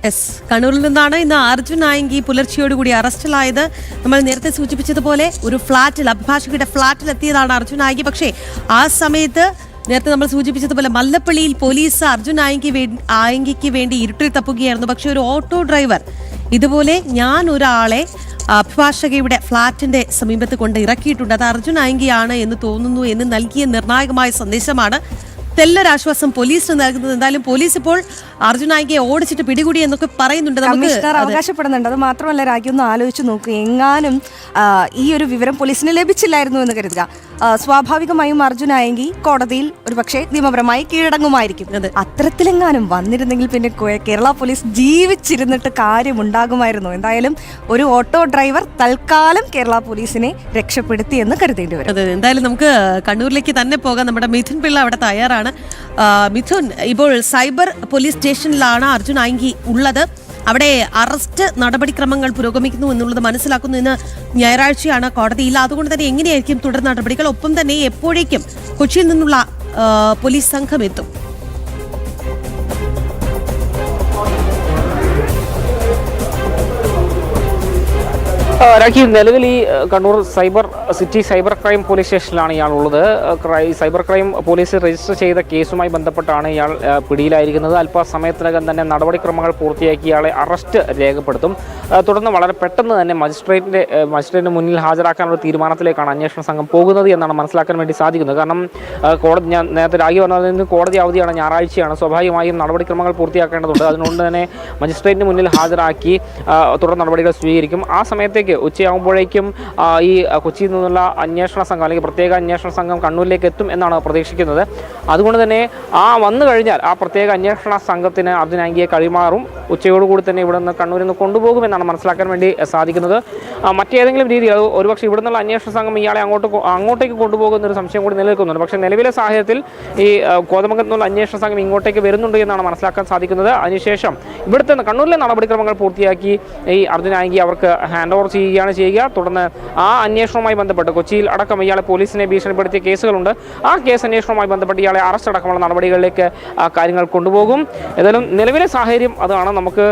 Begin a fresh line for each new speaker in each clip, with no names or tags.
S കണ്ണൂരിൽ നിന്നാണ് ഇന്ന് അർജുൻ ആയങ്കി പുലർച്ചെയോടുകൂടി അറസ്റ്റിലായത്. നമ്മൾ നേരത്തെ സൂചിപ്പിച്ചതുപോലെ ഒരു ഫ്ളാറ്റിൽ, അഭിഭാഷകയുടെ ഫ്ളാറ്റിൽ എത്തിയതാണ് അർജുൻ ആയങ്കി. പക്ഷേ ആ സമയത്ത് നേരത്തെ നമ്മൾ സൂചിപ്പിച്ചതുപോലെ മല്ലപ്പള്ളിയിൽ പോലീസ് അർജുൻ ആയങ്കിക്ക് വേണ്ടി ഇരുട്ടിൽ തപ്പുകയായിരുന്നു. പക്ഷെ ഒരു ഓട്ടോ ഡ്രൈവർ ഇതുപോലെ ഞാൻ ഒരാളെ അഭിഭാഷകയുടെ ഫ്ളാറ്റിന്റെ സമീപത്ത് കൊണ്ട് ഇറക്കിയിട്ടുണ്ട്, അത് അർജുൻ ആയങ്കിയാണ് എന്ന് തോന്നുന്നു എന്ന് നൽകിയ നിർണായകമായ സന്ദേശമാണ് തെല്ലൊരാശ്വാസം പോലീസിന് നൽകുന്നത്. എന്തായാലും പോലീസ് ഇപ്പോൾ അർജുൻ ആയങ്കിയെ ഓടിച്ചിട്ട് പിടികൂടി എന്നൊക്കെ പറയുന്നുണ്ട്.
കമ്മീഷണർ അവകാശപ്പെടുന്നുണ്ട്. അത് മാത്രമല്ല, രാഖി ഒന്ന് ആലോചിച്ച് നോക്കുക, എങ്ങാനും ഈ ഒരു വിവരം പോലീസിന് ലഭിച്ചില്ലായിരുന്നു എന്ന് കരുതുക, സ്വാഭാവികമായും അർജുൻ ആയങ്കി കോടതിയിൽ ഒരുപക്ഷെ നിയമപരമായി കീഴടങ്ങുമായിരിക്കും. അത്തരത്തിലെങ്ങാനും വന്നിരുന്നെങ്കിൽ പിന്നെ കേരള പോലീസ് ജീവിച്ചിരുന്നിട്ട് കാര്യമുണ്ടാകുമായിരുന്നു. എന്തായാലും ഒരു ഓട്ടോ ഡ്രൈവർ തൽക്കാലം കേരള പോലീസിനെ രക്ഷപ്പെടുത്തി എന്ന് കരുതേണ്ടി വരും.
അതെ, എന്തായാലും നമുക്ക് കണ്ണൂരിലേക്ക് തന്നെ പോകാം. നമ്മുടെ മിഥുൻ പിള്ള അവിടെ തയ്യാറാണ്. മിഥുൻ, ഇപ്പോൾ സൈബർ പോലീസ് സ്റ്റേഷനിലാണ് അർജുൻ ആയങ്കി ഉള്ളത്. അവിടെ അറസ്റ്റ് നടപടിക്രമങ്ങൾ പുരോഗമിക്കുന്നു എന്നുള്ളത് മനസ്സിലാക്കുന്നു. ഇന്ന് ഞായറാഴ്ചയാണ്, കോടതിയില്ല. അതുകൊണ്ട് തന്നെ എങ്ങനെയായിരിക്കും തുടർ നടപടികൾ? ഒപ്പം തന്നെ എപ്പോഴേക്കും കൊച്ചിയിൽ നിന്നുള്ള പോലീസ് സംഘം എത്തും?
രാഖി, നിലവിൽ ഈ കണ്ണൂർ സൈബർ ക്രൈം പോലീസ് സ്റ്റേഷനിലാണ് ഇയാൾ ഉള്ളത്. സൈബർ ക്രൈം പോലീസ് രജിസ്റ്റർ ചെയ്ത കേസുമായി ബന്ധപ്പെട്ടാണ് ഇയാൾ പിടിയിലായിരിക്കുന്നത്. അല്പസമയത്തിനകം തന്നെ നടപടിക്രമങ്ങൾ പൂർത്തിയാക്കി ഇയാളെ അറസ്റ്റ് രേഖപ്പെടുത്തും. തുടർന്ന് വളരെ പെട്ടെന്ന് തന്നെ മജിസ്ട്രേറ്റിന് മുന്നിൽ ഹാജരാക്കാനുള്ള തീരുമാനത്തിലേക്കാണ് അന്വേഷണ സംഘം പോകുന്നത് എന്നാണ് മനസ്സിലാക്കാൻ വേണ്ടി സാധിക്കുന്നത്. കാരണം ഞാൻ നേരത്തെ രാഖി പറഞ്ഞതിന് കോടതി അവധിയാണ്, ഞായറാഴ്ചയാണ്. സ്വാഭാവികമായും നടപടിക്രമങ്ങൾ പൂർത്തിയാക്കേണ്ടതുണ്ട്. അതുകൊണ്ട് തന്നെ മജിസ്ട്രേറ്റിന് മുന്നിൽ ഹാജരാക്കി തുടർ നടപടികൾ സ്വീകരിക്കും. ആ സമയത്തേക്ക് ഉച്ചയാകുമ്പോഴേക്കും ഈ കൊച്ചിയിൽ നിന്നുള്ള അന്വേഷണ സംഘം അല്ലെങ്കിൽ പ്രത്യേക അന്വേഷണ സംഘം കണ്ണൂരിലേക്ക് എത്തും എന്നാണ് പ്രതീക്ഷിക്കുന്നത്. അതുകൊണ്ട് തന്നെ വന്നു കഴിഞ്ഞാൽ ആ പ്രത്യേക അന്വേഷണ സംഘത്തിന് അർജുൻ ആയങ്കിയെ കൈമാറും. ഉച്ചയോടുകൂടി തന്നെ ഇവിടെ നിന്ന് കണ്ണൂരിൽ നിന്ന് കൊണ്ടുപോകുമെന്നാണ് മനസ്സിലാക്കാൻ വേണ്ടി സാധിക്കുന്നത്. മറ്റേതെങ്കിലും രീതിയിൽ ഒരുപക്ഷെ ഇവിടെ നിന്നുള്ള അന്വേഷണ സംഘം ഇയാളെ അങ്ങോട്ടേക്ക് കൊണ്ടുപോകുന്നൊരു സംശയം കൂടി നിലനിൽക്കുന്നുണ്ട്. പക്ഷേ നിലവിലെ സാഹചര്യത്തിൽ ഈ കോതമംഗലത്ത് നിന്നുള്ള അന്വേഷണ സംഘം ഇങ്ങോട്ടേക്ക് വരുന്നുണ്ട് എന്നാണ് മനസ്സിലാക്കാൻ സാധിക്കുന്നത്. അതിനുശേഷം ഇവിടുത്തെ കണ്ണൂരിലെ നടപടിക്രമങ്ങൾ പൂർത്തിയാക്കി ഈ അർജുൻ ആയങ്കി അവർക്ക് ഹാൻഡ് ഓവർ ചെയ്യുകയാണ് ചെയ്യുക. തുടർന്ന് ആ അന്വേഷണവുമായി ബന്ധപ്പെട്ട് കൊച്ചിയിൽ അടക്കം ഇയാളെ പോലീസിനെ ഭീഷണിപ്പെടുത്തിയ കേസുകളുണ്ട്. ആ കേസ് അന്വേഷണവുമായി ബന്ധപ്പെട്ട് ഇയാളെ അറസ്റ്റ് അടക്കമുള്ള നടപടികളിലേക്ക് കാര്യങ്ങൾ കൊണ്ടുപോകും. ഏതായാലും നിലവിലെ സാഹചര്യം അതാണ്. നമുക്ക്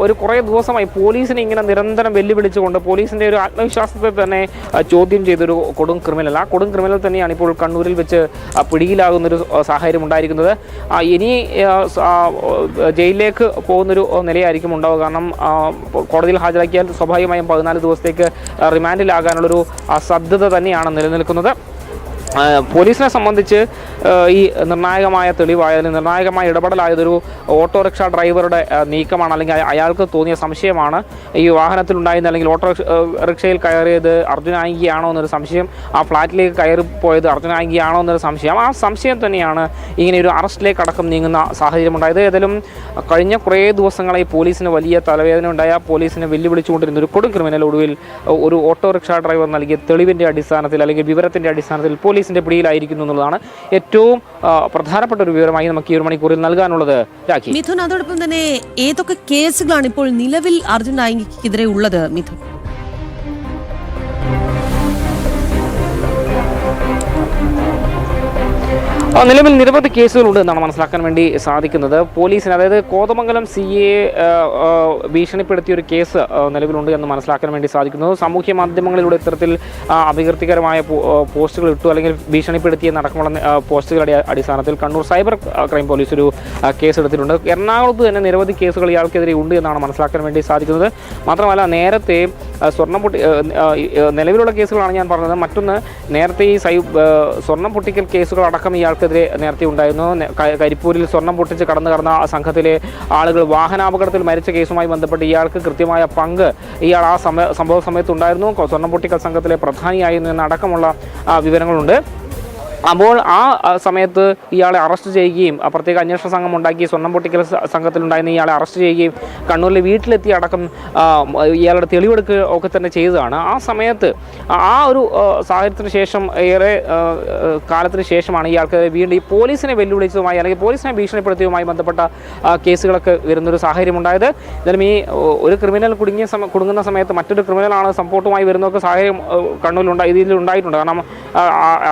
ഒരു കുറേ ദിവസമായി പോലീസിനെ ഇങ്ങനെ നിരന്തരം വെല്ലുവിളിച്ചുകൊണ്ട് പോലീസിൻ്റെ ഒരു ആത്മവിശ്വാസത്തെ തന്നെ ചോദ്യം ചെയ്തൊരു കൊടും ക്രിമിനൽ, ആ കൊടും ക്രിമിനൽ തന്നെയാണ് ഇപ്പോൾ കണ്ണൂരിൽ വെച്ച് പിടിയിലാകുന്നൊരു സാഹചര്യം ഉണ്ടായിരിക്കുന്നത്. ഇനി ജയിലിലേക്ക് പോകുന്നൊരു നിലയായിരിക്കും ഉണ്ടാവുക. കാരണം കോടതിയിൽ ഹാജരാക്കിയാൽ സ്വാഭാവികമായും 14 ദിവസത്തേക്ക് റിമാൻഡിലാകാനുള്ളൊരു സാധ്യത തന്നെയാണ് നിലനിൽക്കുന്നത്. പോലീസിനെ സംബന്ധിച്ച് ഈ നിർണായകമായ തെളിവായാലും നിർണായകമായ ഇടപെടലായതൊരു ഓട്ടോറിക്ഷ ഡ്രൈവറുടെ നീക്കമാണ്, അല്ലെങ്കിൽ അയാൾക്ക് തോന്നിയ സംശയമാണ്. ഈ വാഹനത്തിലുണ്ടായിരുന്ന അല്ലെങ്കിൽ ഓട്ടോറിക്ഷയിൽ കയറിയത് അർജുൻ ആയങ്കിയാണോ എന്നൊരു സംശയം, ആ ഫ്ലാറ്റിലേക്ക് കയറിപ്പോയത് അർജുൻ ആയങ്കിയാണോ എന്നൊരു സംശയം. ആ സംശയം തന്നെയാണ് ഇങ്ങനെ ഒരു അറസ്റ്റിലേക്ക് അടക്കം നീങ്ങുന്ന സാഹചര്യം ഉണ്ടായത്. ഏതായാലും കഴിഞ്ഞ കുറേ ദിവസങ്ങളായി പോലീസിന് വലിയ തലവേദന ഉണ്ടായ, പോലീസിനെ വെല്ലുവിളിച്ചുകൊണ്ടിരുന്ന ഒരു കൊടും ക്രിമിനൽ ഒടുവിൽ ഒരു ഓട്ടോറിക്ഷ ഡ്രൈവർ നൽകിയ തെളിവിൻ്റെ അടിസ്ഥാനത്തിൽ അല്ലെങ്കിൽ വിവരത്തിൻ്റെ അടിസ്ഥാനത്തിൽ പോലീസിന്റെ പിടിയിലായിരിക്കുന്നു എന്നുള്ളതാണ് ഏറ്റവും പ്രധാനപ്പെട്ട ഒരു വിവരമായി നമുക്ക് ഈ ഒരു മണിക്കൂറിൽ നൽകാനുള്ളത്. രാഖി,
മിഥുൻ, അതോടൊപ്പം തന്നെ ഏതൊക്കെ കേസുകളാണ് ഇപ്പോൾ നിലവിൽ അർജുൻ ആയങ്കിക്കെതിരെ ഉള്ളത്? മിഥുൻ,
നിലവിൽ നിരവധി കേസുകളുണ്ട് എന്നാണ് മനസ്സിലാക്കാൻ വേണ്ടി സാധിക്കുന്നത്. പോലീസിന്, അതായത് കോതമംഗലം CA ഭീഷണിപ്പെടുത്തിയ ഒരു കേസ് നിലവിലുണ്ട് എന്ന് മനസ്സിലാക്കാൻ വേണ്ടി സാധിക്കുന്നു. സാമൂഹ്യ മാധ്യമങ്ങളിലൂടെ ഇത്തരത്തിൽ അപകീർത്തികരമായ പോസ്റ്റുകൾ ഇട്ടു അല്ലെങ്കിൽ ഭീഷണിപ്പെടുത്തിയ നടക്കമുള്ള പോസ്റ്റുകളുടെ അടിസ്ഥാനത്തിൽ കണ്ണൂർ സൈബർ ക്രൈം പോലീസ് ഒരു കേസ് എടുത്തിട്ടുണ്ട്. എറണാകുളത്ത് തന്നെ നിരവധി കേസുകൾ ഇയാൾക്കെതിരെ ഉണ്ട് എന്നാണ് മനസ്സിലാക്കാൻ വേണ്ടി സാധിക്കുന്നത്. മാത്രമല്ല, നേരത്തെ സ്വർണ്ണം നിലവിലുള്ള കേസുകളാണ് ഞാൻ പറഞ്ഞത്. മറ്റൊന്ന്, നേരത്തെ ഈ സ്വർണ്ണം പൊട്ടിക്കൽ കേസുകളടക്കം ഇയാൾക്കെതിരെ നേരത്തെ ഉണ്ടായിരുന്നു. കരിപ്പൂരിൽ സ്വർണ്ണം പൊട്ടിച്ച് കടന്ന സംഘത്തിലെ ആളുകൾ വാഹനാപകടത്തിൽ മരിച്ച കേസുമായി ബന്ധപ്പെട്ട് ഇയാൾക്ക് കൃത്യമായ പങ്ക് ഇയാൾ ആ സംഭവ സമയത്ത് ഉണ്ടായിരുന്നു. സ്വർണ്ണം പൊട്ടിക്കൽ സംഘത്തിലെ പ്രധാനിയായിരുന്നു എന്നടക്കമുള്ള വിവരങ്ങളുണ്ട്. അപ്പോൾ ആ സമയത്ത് ഇയാളെ അറസ്റ്റ് ചെയ്യുകയും പ്രത്യേക അന്വേഷണ സംഘം ഉണ്ടാക്കി സ്വർണ്ണം പൊട്ടിക്കൽ സംഘത്തിലുണ്ടായിരുന്ന ഇയാളെ അറസ്റ്റ് ചെയ്യുകയും കണ്ണൂരിലെ വീട്ടിലെത്തി അടക്കം ഇയാളുടെ തെളിവെടുക്കുക ഒക്കെ തന്നെ ചെയ്തതാണ്. ആ സമയത്ത് ആ ഒരു സാഹചര്യത്തിന് ശേഷം ഏറെ കാലത്തിന് ശേഷമാണ് ഇയാൾക്ക് വീണ്ടും ഈ പോലീസിനെ വെല്ലുവിളിച്ചതുമായി അല്ലെങ്കിൽ പോലീസിനെ ഭീഷണിപ്പെടുത്തിയതുമായി ബന്ധപ്പെട്ട കേസുകളൊക്കെ വരുന്നൊരു സാഹചര്യം ഉണ്ടായത്. എന്തായാലും ഈ ഒരു ക്രിമിനൽ കുടുങ്ങുന്ന സമയത്ത് മറ്റൊരു ക്രിമിനലാണ് സപ്പോർട്ടുമായി വരുന്നതൊക്കെ സാഹചര്യം കണ്ണൂരിൽ ഇതിലുണ്ടായിട്ടുണ്ട്. കാരണം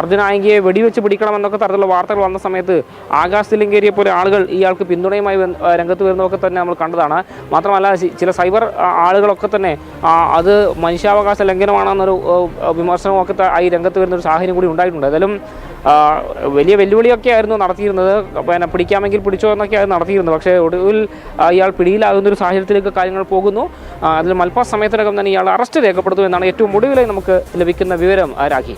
അർജുൻ ആയങ്കിയെ വെടിവെച്ച് പിടിക്കണമെന്നൊക്കെ തരത്തിലുള്ള വാർത്തകൾ വന്ന സമയത്ത് ആകാശ് തില്ലങ്കേരിയെ പോലെ ആളുകൾ ഇയാൾക്ക് പിന്തുണയുമായി രംഗത്ത് വരുന്നതൊക്കെ തന്നെ നമ്മൾ കണ്ടതാണ്. മാത്രമല്ല ചില സൈബർ ആളുകളൊക്കെ തന്നെ അത് മനുഷ്യാവകാശ ലംഘനമാണെന്നൊരു വിമർശനമൊക്കെ ഈ രംഗത്ത് വരുന്ന ഒരു സാഹചര്യം കൂടി ഉണ്ടായിട്ടുണ്ട്. ഏതായാലും വലിയ വെല്ലുവിളിയൊക്കെ ആയിരുന്നു നടത്തിയിരുന്നത്. പിന്നെ പിടിക്കാമെങ്കിൽ പിടിച്ചോ എന്നൊക്കെയായിരുന്നു നടത്തിയിരുന്നത്. പക്ഷേ ഒടുവിൽ ഇയാൾ പിടിയിലാകുന്ന ഒരു സാഹചര്യത്തിലേക്ക് കാര്യങ്ങൾ പോകുന്നു. അതിൽ അല്പസമയത്തിനകം തന്നെ ഇയാൾ അറസ്റ്റ് രേഖപ്പെടുത്തുമെന്നാണ് ഏറ്റവും ഒടുവിലായി നമുക്ക് ലഭിക്കുന്ന വിവരം. രാഖി.